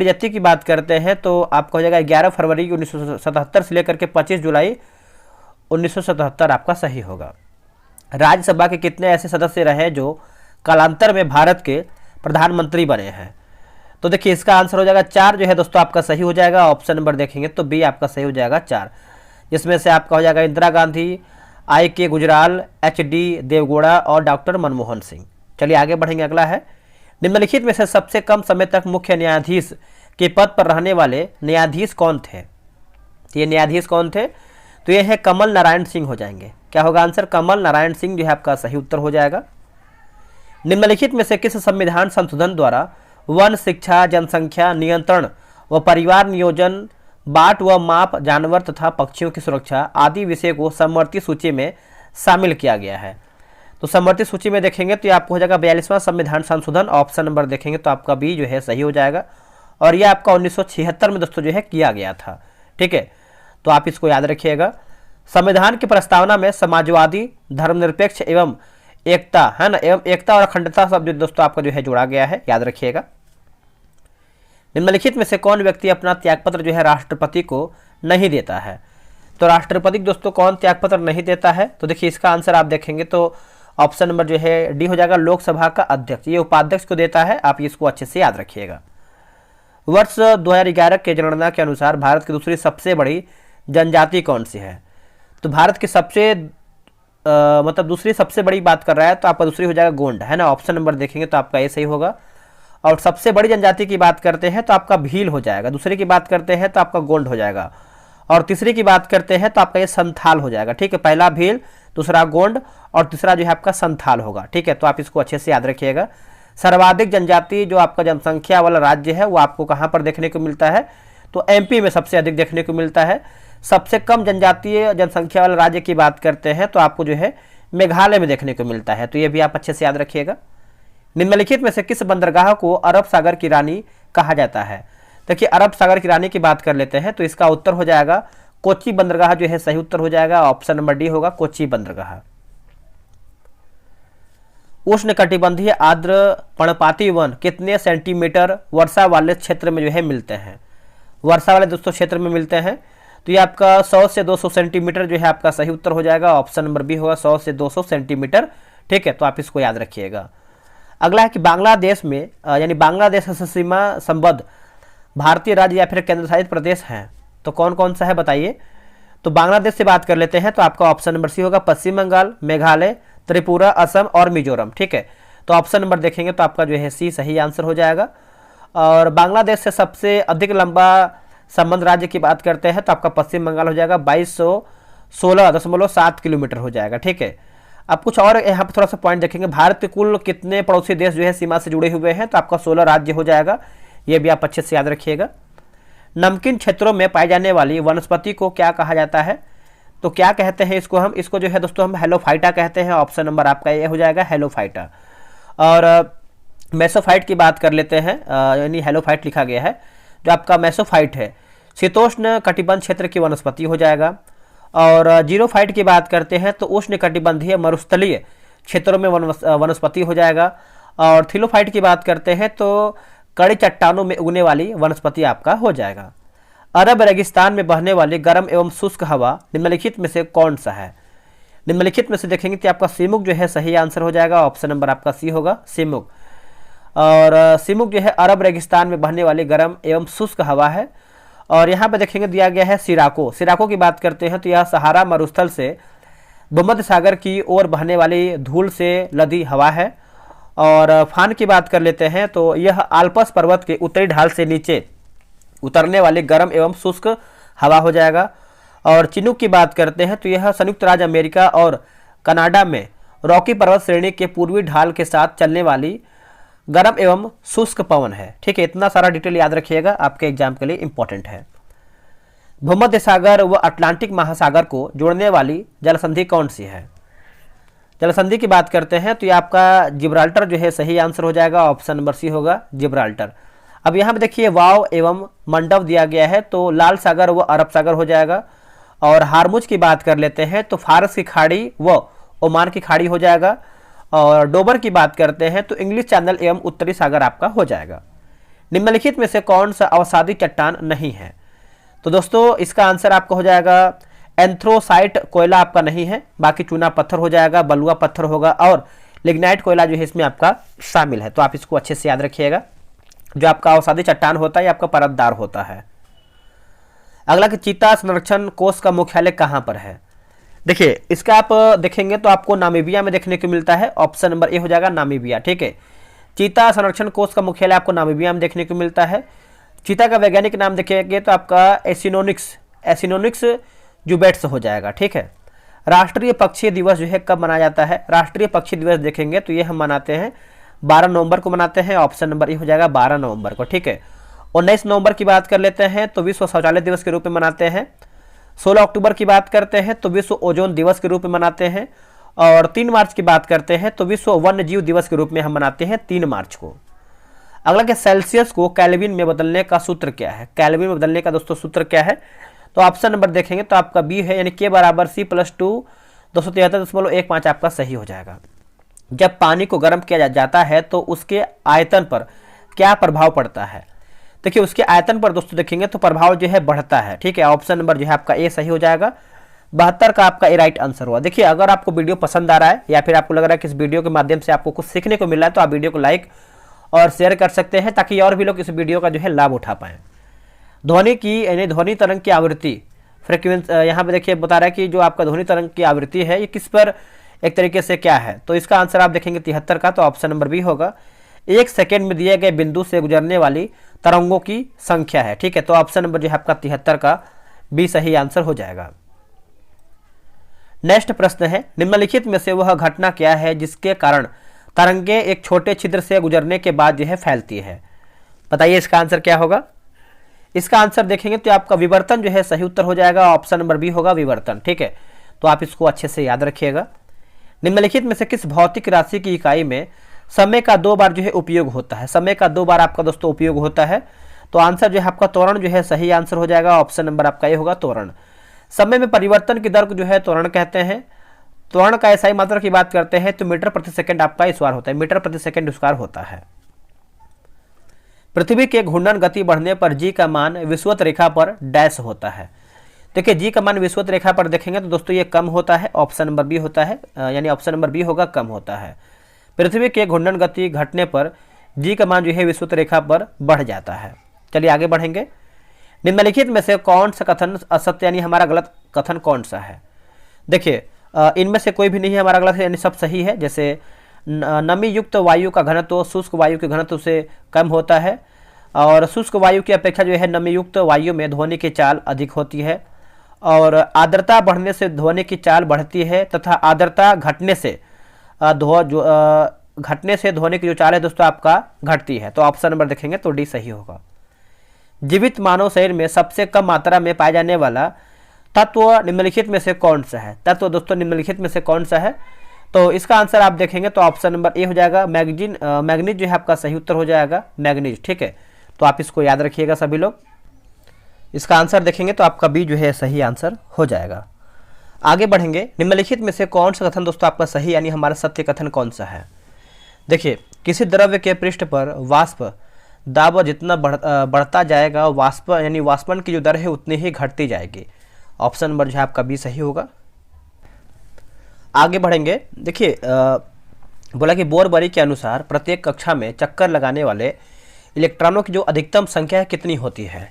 जत्ती की बात करते हैं तो आपका हो जाएगा 11 फरवरी 1977 से लेकर के 25 जुलाई 1977 आपका सही होगा। राज्यसभा के कितने ऐसे सदस्य रहे जो कालांतर में भारत के प्रधानमंत्री बने हैं? तो देखिए इसका आंसर हो जाएगा 4 जो है दोस्तों आपका सही हो जाएगा। ऑप्शन नंबर देखेंगे तो बी आपका सही हो जाएगा 4, जिसमें से आपका हो जाएगा इंदिरा गांधी, I.K. गुजराल, H.D. देवगौड़ा और डॉक्टर मनमोहन सिंह। चलिए आगे बढ़ेंगे। अगला है निम्नलिखित में से सबसे कम समय तक मुख्य न्यायाधीश के पद पर रहने वाले न्यायाधीश कौन थे? तो ये न्यायाधीश कौन थे? तो ये है कमल नारायण सिंह हो जाएंगे। क्या होगा आंसर? कमल नारायण सिंह जो है आपका सही उत्तर हो जाएगा। निम्नलिखित में से किस संविधान संशोधन द्वारा वन, शिक्षा, जनसंख्या नियंत्रण व परिवार नियोजन, बाट व माप, जानवर तथा पक्षियों की सुरक्षा आदि विषय को समवर्ती सूची में शामिल किया गया है? तो समवर्ती सूची में देखेंगे तो ये आपको हो जाएगा 42वां संविधान संशोधन। ऑप्शन नंबर देखेंगे तो आपका बी जो है सही हो जाएगा। और ये आपका 1976 में दोस्तों जो है किया गया था, ठीक है। तो आप इसको याद रखिएगा। संविधान की प्रस्तावना में समाजवादी, धर्मनिरपेक्ष एवं एकता है ना, एवं एकता और अखंडता शब्द दोस्तों आपका जो है जोड़ा गया है, याद रखिएगा। निम्नलिखित में से कौन व्यक्ति अपना त्यागपत्र जो है राष्ट्रपति को नहीं देता है? तो राष्ट्रपति दोस्तों कौन त्यागपत्र नहीं देता है? तो देखिए इसका आंसर आप देखेंगे तो ऑप्शन नंबर जो है डी हो जाएगा लोकसभा का अध्यक्ष। ये उपाध्यक्ष को देता है, आप इसको अच्छे से याद रखिएगा। वर्ष 2011 के जनगणना के अनुसार भारत की दूसरी सबसे बड़ी जनजाति कौन सी है? तो भारत की सबसे मतलब दूसरी सबसे बड़ी बात कर रहा है तो आपका दूसरी हो जाएगा गोंड, है ना। ऑप्शन नंबर देखेंगे तो आपका ये सही होगा। और सबसे बड़ी जनजाति की बात करते हैं तो आपका भील हो जाएगा, दूसरे की बात करते हैं तो आपका गोंड हो जाएगा, और तीसरी की बात करते हैं तो आपका ये संथाल हो जाएगा। ठीक है, पहला भील, दूसरा गोंड और तीसरा जो है आपका संथाल होगा। ठीक है, तो आप इसको अच्छे से याद रखिएगा। सर्वाधिक जनजाति जो आपका जनसंख्या वाला राज्य है वो आपको कहाँ पर देखने को मिलता है? तो एमपी में सबसे अधिक देखने को मिलता है। सबसे कम जनजातीय जनसंख्या वाला राज्य की बात करते हैं तो आपको जो है मेघालय में देखने को मिलता है। तो ये भी आप अच्छे से याद रखिएगा। निम्नलिखित में से किस बंदरगाह को अरब सागर की रानी कहा जाता है? देखिए, अरब सागर की रानी की बात कर लेते हैं तो इसका उत्तर हो जाएगा कोच्चि बंदरगाह जो है सही उत्तर हो जाएगा। ऑप्शन नंबर डी होगा कोच्चि बंदरगाह। उष्णकटिबंधीय आर्द्र पर्णपाती वन कितने सेंटीमीटर वर्षा वाले क्षेत्र में जो है मिलते हैं? वर्षा वाले दोस्तों क्षेत्र में मिलते हैं तो ये आपका 100 से 200 सेंटीमीटर जो है आपका सही उत्तर हो जाएगा। ऑप्शन नंबर बी होगा 100 से 200 सेंटीमीटर। ठीक है, तो आप इसको याद रखिएगा। अगला है कि बांग्लादेश में यानी बांग्लादेश से सीमा संबद्ध भारतीय राज्य या फिर केंद्र शासित प्रदेश हैं तो कौन कौन सा है बताइए? तो बांग्लादेश से बात कर लेते हैं तो आपका ऑप्शन नंबर सी होगा पश्चिम बंगाल, मेघालय, त्रिपुरा, असम और मिजोरम। ठीक है, तो ऑप्शन नंबर देखेंगे तो आपका जो है सी सही आंसर हो जाएगा। और बांग्लादेश से सबसे अधिक लंबा संबंध राज्य की बात करते हैं तो आपका पश्चिम बंगाल हो जाएगा, 2216.7 किलोमीटर हो जाएगा। ठीक है, अब कुछ और यहाँ पर थोड़ा सा पॉइंट देखेंगे। भारत के कुल कितने पड़ोसी देश जो है सीमा से जुड़े हुए हैं? तो आपका 16 राज्य हो जाएगा। ये भी आप अच्छे से याद रखिएगा। नमकीन क्षेत्रों में पाई जाने वाली वनस्पति को क्या कहा जाता है? तो क्या कहते हैं इसको? हम इसको जो है दोस्तों हम हेलोफाइटा कहते हैं। ऑप्शन नंबर आपका ये हो जाएगा हेलोफाइटा। और मेसोफाइट की बात कर लेते हैं, यानी हेलोफाइट लिखा गया है। जो आपका मेसोफाइट है शीतोष्ण कटिबंध क्षेत्र की वनस्पति हो जाएगा। और जीरोफाइट की बात करते हैं तो उष्ण कटिबंधीय मरुस्थलीय क्षेत्रों में वनस्पति हो जाएगा। और थिलोफाइट की बात करते हैं तो कड़ी चट्टानों में उगने वाली वनस्पति आपका हो जाएगा। अरब रेगिस्तान में बहने वाली गर्म एवं शुष्क हवा निम्नलिखित में से कौन सा है? निम्नलिखित में से देखेंगे तो आपका सीमुक जो है सही आंसर हो जाएगा। ऑप्शन नंबर आपका सी होगा सीमुक। और सीमुक जो है अरब रेगिस्तान में बहने वाली गर्म एवं शुष्क हवा है। और यहाँ पे देखेंगे दिया गया है सिराको। सिराको की बात करते हैं तो यह सहारा मरुस्थल से भूमध्य सागर की ओर बहने वाली धूल से लदी हवा है। और फान की बात कर लेते हैं तो यह आल्पस पर्वत के उत्तरी ढाल से नीचे उतरने वाली गर्म एवं शुष्क हवा हो जाएगा। और चिनूक की बात करते हैं तो यह संयुक्त राज्य अमेरिका और कनाडा में रॉकी पर्वत श्रेणी के पूर्वी ढाल के साथ चलने वाली गर्म एवं शुष्क पवन है। ठीक है, इतना सारा डिटेल याद रखिएगा, आपके एग्जाम के लिए इंपॉर्टेंट है। भूमध्य सागर व अटलांटिक महासागर को जोड़ने वाली जलसंधि कौन सी है? जलसंधि की बात करते हैं तो ये आपका जिब्राल्टर जो है सही आंसर हो जाएगा। ऑप्शन नंबर सी होगा जिब्राल्टर। अब यहाँ पे देखिए वाव एवं मंडप दिया गया है तो लाल सागर व अरब सागर हो जाएगा। और हारमुज की बात कर लेते हैं तो फारस की खाड़ी व ओमान की खाड़ी हो जाएगा। और डोबर की बात करते हैं तो इंग्लिश चैनल एवं उत्तरी सागर आपका हो जाएगा। निम्नलिखित में से कौन सा अवसादी चट्टान नहीं है? तो दोस्तों इसका आंसर आपका हो जाएगा एंथ्रोसाइट कोयला आपका नहीं है, बाकी चूना पत्थर हो जाएगा, बलुआ पत्थर होगा और लिग्नाइट कोयला जो है इसमें आपका शामिल है। तो आप इसको अच्छे से याद रखिएगा। जो आपका अवसादी चट्टान होता है आपका परतदार होता है। अगला कि चीता संरक्षण कोष का मुख्यालय कहाँ पर है? देखिए इसका आप देखेंगे तो आपको नामीबिया में देखने को मिलता है। ऑप्शन नंबर ए हो जाएगा नामीबिया। ठीक है, चीता संरक्षण कोष का मुख्यालय आपको नामीबिया में देखने को मिलता है। चीता का वैज्ञानिक नाम देखेंगे तो आपका एसिनोनिक्स जुबेट्स हो जाएगा। ठीक है, राष्ट्रीय पक्षी दिवस जो है कब मनाया जाता है? राष्ट्रीय पक्षी दिवस देखेंगे तो ये हम मनाते हैं 12 नवंबर को मनाते हैं। ऑप्शन नंबर ए हो जाएगा 12 नवंबर को। ठीक है, 19 नवंबर की बात कर लेते हैं तो विश्व शौचालय दिवस के रूप में मनाते हैं। 16 अक्टूबर की बात करते हैं तो विश्व ओजोन दिवस के रूप में मनाते हैं। और 3 मार्च की बात करते हैं तो विश्व वन्य जीव दिवस के रूप में हम मनाते हैं 3 मार्च को। अगला कि सेल्सियस को केल्विन में बदलने का सूत्र क्या है? केल्विन में बदलने का दोस्तों सूत्र क्या है? तो ऑप्शन नंबर देखेंगे तो आपका बी है, यानी के बराबर C+2 273.15 आपका सही हो जाएगा। जब पानी को गर्म किया जाता है तो उसके आयतन पर क्या प्रभाव पड़ता है? देखिए उसके आयतन पर दोस्तों देखेंगे तो प्रभाव जो है बढ़ता है। ठीक है, ऑप्शन नंबर जो है आपका ए सही हो जाएगा। 72 का आपका ए राइट आंसर हुआ। देखिए अगर आपको वीडियो पसंद आ रहा है या फिर आपको लग रहा है कि इस वीडियो के माध्यम से आपको कुछ सीखने को मिल रहा है तो आप वीडियो को लाइक और शेयर कर सकते हैं ताकि और भी लोग इस वीडियो का जो है लाभ उठा पाएँ। ध्वनि की यानी ध्वनि तरंग की आवृत्ति फ्रिक्वेंस यहाँ पे देखिए बता रहा है कि जो आपका ध्वनि तरंग की आवृत्ति है ये किस पर एक तरीके से क्या है। तो इसका आंसर आप देखेंगे 73 का, तो ऑप्शन नंबर बी होगा। 1 सेकेंड में दिए गए बिंदु से गुजरने वाली तरंगों की संख्या है। ठीक है, तो ऑप्शन नंबर जो है आपका 73 का बी सही आंसर हो जाएगा। नेक्स्ट प्रश्न है, निम्नलिखित में से वह घटना क्या है जिसके कारण तरंगे एक छोटे छिद्र से गुजरने के बाद जो है फैलती है। बताइए इसका आंसर क्या होगा। इसका आंसर देखेंगे तो आपका विवर्तन जो है सही उत्तर हो जाएगा। ऑप्शन नंबर बी होगा विवर्तन। ठीक है, तो आप इसको अच्छे से याद रखिएगा। निम्नलिखित में से किस भौतिक राशि की इकाई में समय का 2 बार जो है उपयोग होता है। समय का 2 बार आपका दोस्तों उपयोग होता है, तो आंसर जो है आपका त्वरण जो है सही आंसर हो जाएगा। ऑप्शन नंबर आपका ये होगा त्वरण। समय में परिवर्तन की दर को जो है त्वरण कहते हैं। त्वरण का एसआई मात्रा की बात करते हैं तो मीटर प्रति सेकंड आपका स्क्वायर होता है, मीटर प्रति सेकंड स्क्वायर होता है। पृथ्वी के घूर्णन गति बढ़ने पर जी का मान विषुवत रेखा पर डैश होता है। देखिए जी का मान विषुवत रेखा पर देखेंगे तो दोस्तों ये कम होता है। ऑप्शन नंबर बी होता है, यानी ऑप्शन नंबर बी होगा कम होता है। पृथ्वी के घूर्णन गति घटने पर जी का मान जो है विषुवत रेखा पर बढ़ जाता है। चलिए आगे बढ़ेंगे। निम्नलिखित में से कौन सा कथन असत्य यानी हमारा गलत कथन कौन सा है। देखिए इनमें से कोई भी नहीं है हमारा गलत, यानी सब सही है। जैसे नमी युक्त वायु का घनत्व शुष्क वायु के घनत्व से कम होता है और शुष्क वायु की अपेक्षा जो है नमी युक्त वायु में ध्वनि की चाल अधिक होती है और आर्द्रता बढ़ने से ध्वनि की चाल बढ़ती है तथा आर्द्रता घटने से ध्वनि की जो चाल है दोस्तों आपका घटती है। तो ऑप्शन नंबर देखेंगे तो डी सही होगा। जीवित मानव शरीर में सबसे कम मात्रा में पाया जाने वाला तत्व निम्नलिखित में से कौन सा है। तत्व दोस्तों निम्नलिखित में से कौन सा है, तो इसका आंसर आप देखेंगे तो ऑप्शन नंबर ए हो जाएगा। मैग्नीज जो है आपका सही उत्तर हो जाएगा, मैग्नीज। ठीक है, तो आप इसको याद रखिएगा सभी लोग। इसका आंसर देखेंगे तो आपका बी जो है सही आंसर हो जाएगा। आगे बढ़ेंगे। निम्नलिखित में से कौन सा कथन दोस्तों आपका सही यानी हमारा सत्य कथन कौन सा है। देखिए किसी द्रव्य के पृष्ठ पर वाष्प दाब जितना बढ़ता जाएगा वाष्प यानी वाष्पन की जो दर है उतनी ही घटती जाएगी। ऑप्शन नंबर जो है आपका बी सही होगा। आगे बढ़ेंगे। देखिए बोला कि बोरबरी के अनुसार प्रत्येक कक्षा में चक्कर लगाने वाले इलेक्ट्रॉनों की जो अधिकतम संख्या है कितनी होती है।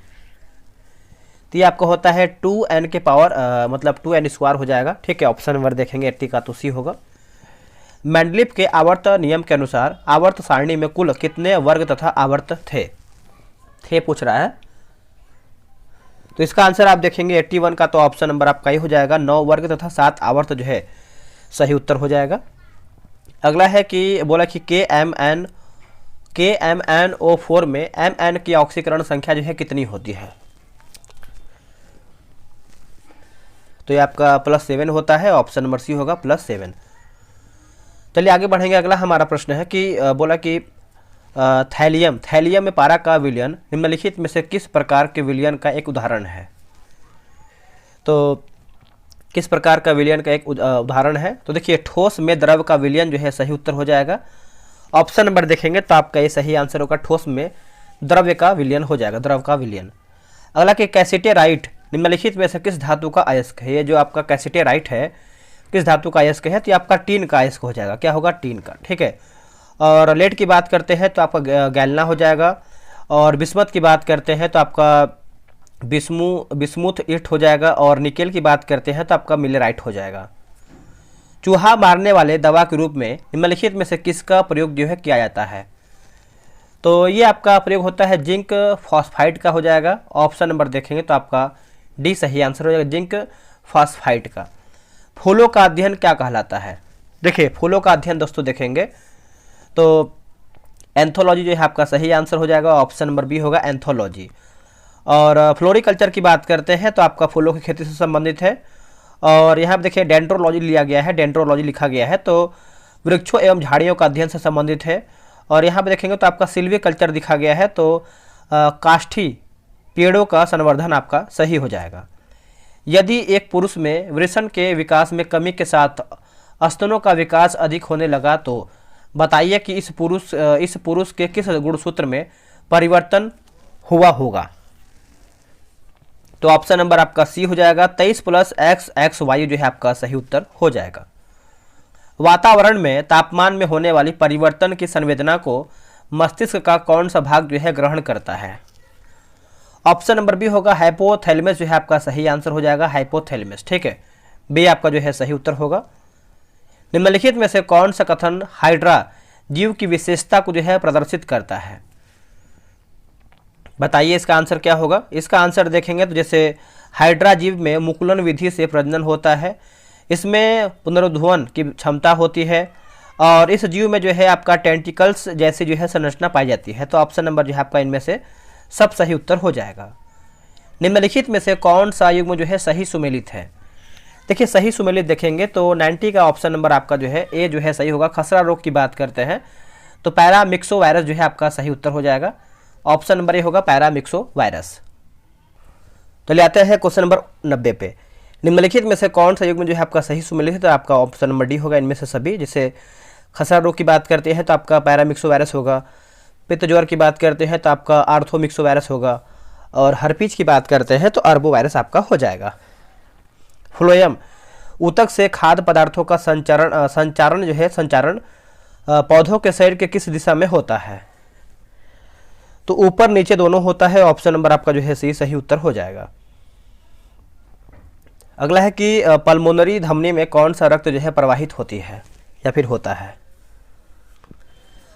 तो ये आपको होता है 2n के पावर मतलब 2n स्क्वायर हो जाएगा। ठीक है, ऑप्शन नंबर देखेंगे 80 का तो सी होगा। मेंडलीफ के आवर्त नियम के अनुसार आवर्त सारणी में कुल कितने वर्ग तथा आवर्त थे पूछ रहा है। तो इसका आंसर आप देखेंगे 81 का, तो ऑप्शन नंबर आपका ही हो जाएगा। 9 वर्ग तथा 7 आवर्त जो है सही उत्तर हो जाएगा। अगला है कि बोला कि KMnO4 में Mn की ऑक्सीकरण संख्या जो है कितनी होती है। तो ये आपका +7 होता है। ऑप्शन नंबर सी होगा +7। चलिए आगे बढ़ेंगे। अगला हमारा प्रश्न है कि बोला कि थैलियम में पारा का विलयन निम्नलिखित में से किस प्रकार के विलयन का एक उदाहरण है। तो किस प्रकार का विलयन का एक उदाहरण है, तो देखिए ठोस में द्रव का विलयन जो है सही उत्तर हो जाएगा। ऑप्शन नंबर देखेंगे तो आपका ये सही आंसर होगा, ठोस में द्रव्य का विलयन हो जाएगा, द्रव का विलयन। अगला कि कैसिटेराइट निम्नलिखित में से किस धातु का अयस्क है। ये जो आपका कैसिटेराइट है किस धातु का अयस्क है, तो ये आपका टीन का अयस्क हो जाएगा। क्या होगा, टीन का। ठीक है, और लेड की बात करते हैं तो आपका गैलना हो जाएगा और बिस्मत की बात करते हैं तो आपका बिस्मुथ ईट हो जाएगा और निकेल की बात करते हैं तो आपका मिलेराइट हो जाएगा। चूहा मारने वाले दवा के रूप में निम्नलिखित में से किसका प्रयोग जो है किया जाता है। तो ये आपका प्रयोग होता है जिंक फॉस्फाइड का हो जाएगा। ऑप्शन नंबर देखेंगे तो आपका डी सही आंसर हो जाएगा, जिंक फॉस्फाइड का। फूलों का अध्ययन क्या कहलाता है। देखिए फूलों का अध्ययन दोस्तों देखेंगे तो एंथोलॉजी जो है आपका सही आंसर हो जाएगा। ऑप्शन नंबर बी होगा एंथोलॉजी। और फ्लोरिकल्चर की बात करते हैं तो आपका फूलों की खेती से संबंधित है। और यहाँ पर देखिए डेंड्रोलॉजी लिया गया है, डेंड्रोलॉजी लिखा गया है, तो वृक्षों एवं झाड़ियों का अध्ययन से संबंधित है। और यहाँ पर देखेंगे तो आपका सिल्वी कल्चर दिखा गया है, तो काष्ठी पेड़ों का संवर्धन आपका सही हो जाएगा। यदि एक पुरुष में वृषण के विकास में कमी के साथ स्तनों का विकास अधिक होने लगा तो बताइए कि इस पुरुष के किस गुणसूत्र में परिवर्तन हुआ होगा। तो ऑप्शन नंबर आपका सी हो जाएगा, 23 + XXY जो है आपका सही उत्तर हो जाएगा। वातावरण में तापमान में होने वाली परिवर्तन की संवेदना को मस्तिष्क का कौन सा भाग जो है ग्रहण करता है? ऑप्शन नंबर बी होगा हाइपोथैलेमस जो है आपका सही आंसर हो जाएगा, हाइपोथैलेमस। ठीक है, बी आपका जो है सही उत्तर होगा। निम्नलिखित में से कौन सा कथन हाइड्रा जीव की विशेषता को जो है प्रदर्शित करता है? बताइए इसका आंसर क्या होगा। इसका आंसर देखेंगे तो जैसे हाइड्रा जीव में मुकुलन विधि से प्रजनन होता है, इसमें पुनरुद्भवन की क्षमता होती है और इस जीव में जो है आपका टेंटिकल्स जैसी जो है संरचना पाई जाती है। तो ऑप्शन नंबर जो है आपका इनमें से सब सही उत्तर हो जाएगा। निम्नलिखित में से कौन सा युग्म जो है सही सुमेलित है? देखिए सही सुमेलित देखेंगे तो 90 का ऑप्शन नंबर आपका जो है ए जो है सही होगा। खसरा रोग की बात करते हैं तो पैरामिक्सो वायरस जो है आपका सही उत्तर हो जाएगा। ऑप्शन नंबर ए होगा पैरामिक्सो वायरस। चलिए आते हैं क्वेश्चन नंबर 90 पे। निम्नलिखित में से कौन सा युग्म जो है आपका सही सुमेलित है? तो आपका ऑप्शन नंबर डी होगा इनमें से सभी। जैसे खसरा रोग की बात करते हैं तो आपका पैरामिक्सो वायरस होगा, पित्त ज्वर की बात करते हैं तो आपका आर्थोमिक्सो वायरस होगा और हर्पीज की बात करते हैं तो अर्बो वायरस आपका हो जाएगा। फ्लोएम ऊतक से खाद्य पदार्थों का संचारण पौधों के शरीर के किस दिशा में होता है? तो ऊपर नीचे दोनों होता है। ऑप्शन नंबर आपका जो है सही उत्तर हो जाएगा। अगला है कि पल्मोनरी धमनी में कौन सा रक्त जो है प्रवाहित होती है या फिर होता है?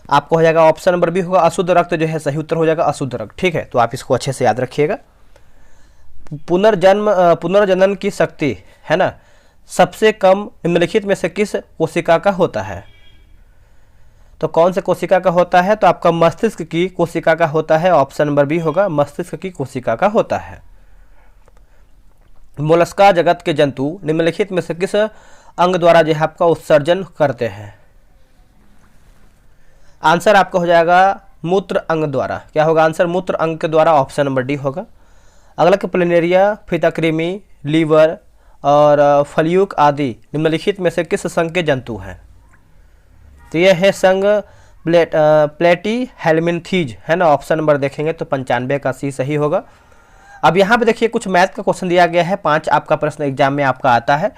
आपको हो जाएगा ऑप्शन नंबर बी होगा अशुद्ध रक्त जो है सही उत्तर हो जाएगा, अशुद्ध रक्त। ठीक है, तो आप इसको अच्छे से याद रखिएगा। पुनर्जनन की शक्ति है ना सबसे कम निम्नलिखित में से किस कोशिका का होता है? तो कौन से कोशिका का होता है? तो आपका मस्तिष्क की कोशिका का होता है। ऑप्शन नंबर बी होगा मस्तिष्क की कोशिका का होता है। मोलस्का जगत के जंतु निम्नलिखित में से किस अंग द्वारा जो है आपका उत्सर्जन करते हैं? आंसर आपका हो जाएगा मूत्र अंग द्वारा। क्या होगा आंसर? मूत्र अंग के द्वारा। ऑप्शन नंबर डी होगा। अगला कि प्लेनेरिया, फीताकृमि, लीवर और फल्यूक आदि निम्नलिखित में से किस संघ के जंतु हैं? तो यह है संघ प्लेटी हेलमिन्थीज है ना। ऑप्शन नंबर देखेंगे तो 95 का सी सही होगा। अब यहाँ पे देखिए कुछ मैथ का क्वेश्चन दिया गया है, 5 आपका प्रश्न एग्जाम में आपका आता है।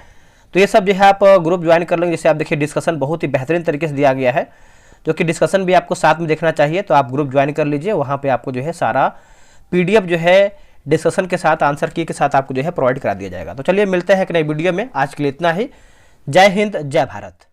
तो ये सब जो है आप ग्रुप ज्वाइन कर लेंगे। जैसे आप देखिए डिस्कशन बहुत ही बेहतरीन तरीके से दिया गया है, जो कि डिस्कशन भी आपको साथ में देखना चाहिए। तो आप ग्रुप ज्वाइन कर लीजिए, वहाँ पे आपको जो है सारा PDF जो है डिस्कशन के साथ आंसर की के साथ आपको जो है प्रोवाइड करा दिया जाएगा। तो चलिए मिलते हैं एक नई वीडियो में। आज के लिए इतना ही। जय हिंद, जय भारत।